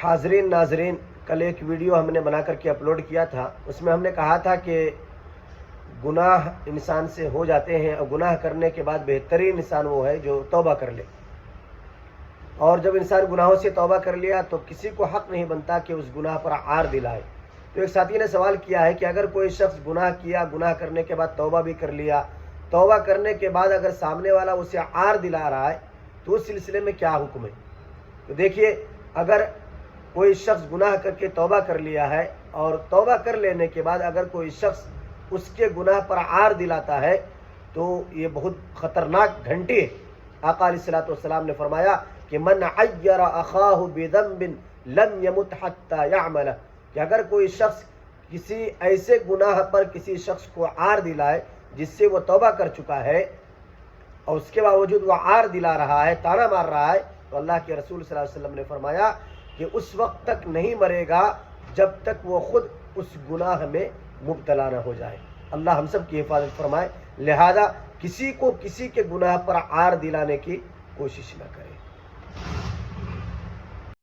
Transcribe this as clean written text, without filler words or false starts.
حاضرین ناظرین، کل ایک ویڈیو ہم نے بنا کر کے اپلوڈ کیا تھا، اس میں ہم نے کہا تھا کہ گناہ انسان سے ہو جاتے ہیں اور گناہ کرنے کے بعد بہترین انسان وہ ہے جو توبہ کر لے، اور جب انسان گناہوں سے توبہ کر لیا تو کسی کو حق نہیں بنتا کہ اس گناہ پر عار دلائے۔ تو ایک ساتھی نے سوال کیا ہے کہ اگر کوئی شخص گناہ کیا، گناہ کرنے کے بعد توبہ بھی کر لیا، توبہ کرنے کے بعد اگر سامنے والا اسے عار دلا رہا ہے تو اس سلسلے میں کیا حکم ہے؟ تو دیکھیے، اگر کوئی شخص گناہ کر کے توبہ کر لیا ہے اور توبہ کر لینے کے بعد اگر کوئی شخص اس کے گناہ پر عار دلاتا ہے تو یہ بہت خطرناک گھنٹی ہے۔ آقا علیہ الصلوۃ والسلام نے فرمایا کہ من عیر اخاہ بذنب لم یمت حتی یعملہ، کہ اگر کوئی شخص کسی ایسے گناہ پر کسی شخص کو عار دلائے جس سے وہ توبہ کر چکا ہے اور اس کے باوجود وہ عار دلا رہا ہے، طعنہ مار رہا ہے، تو اللہ کے رسول صلی اللہ علیہ وسلم نے فرمایا کہ اس وقت تک نہیں مرے گا جب تک وہ خود اس گناہ میں مبتلا نہ ہو جائے۔ اللہ ہم سب کی حفاظت فرمائے، لہذا کسی کو کسی کے گناہ پر عار دلانے کی کوشش نہ کرے۔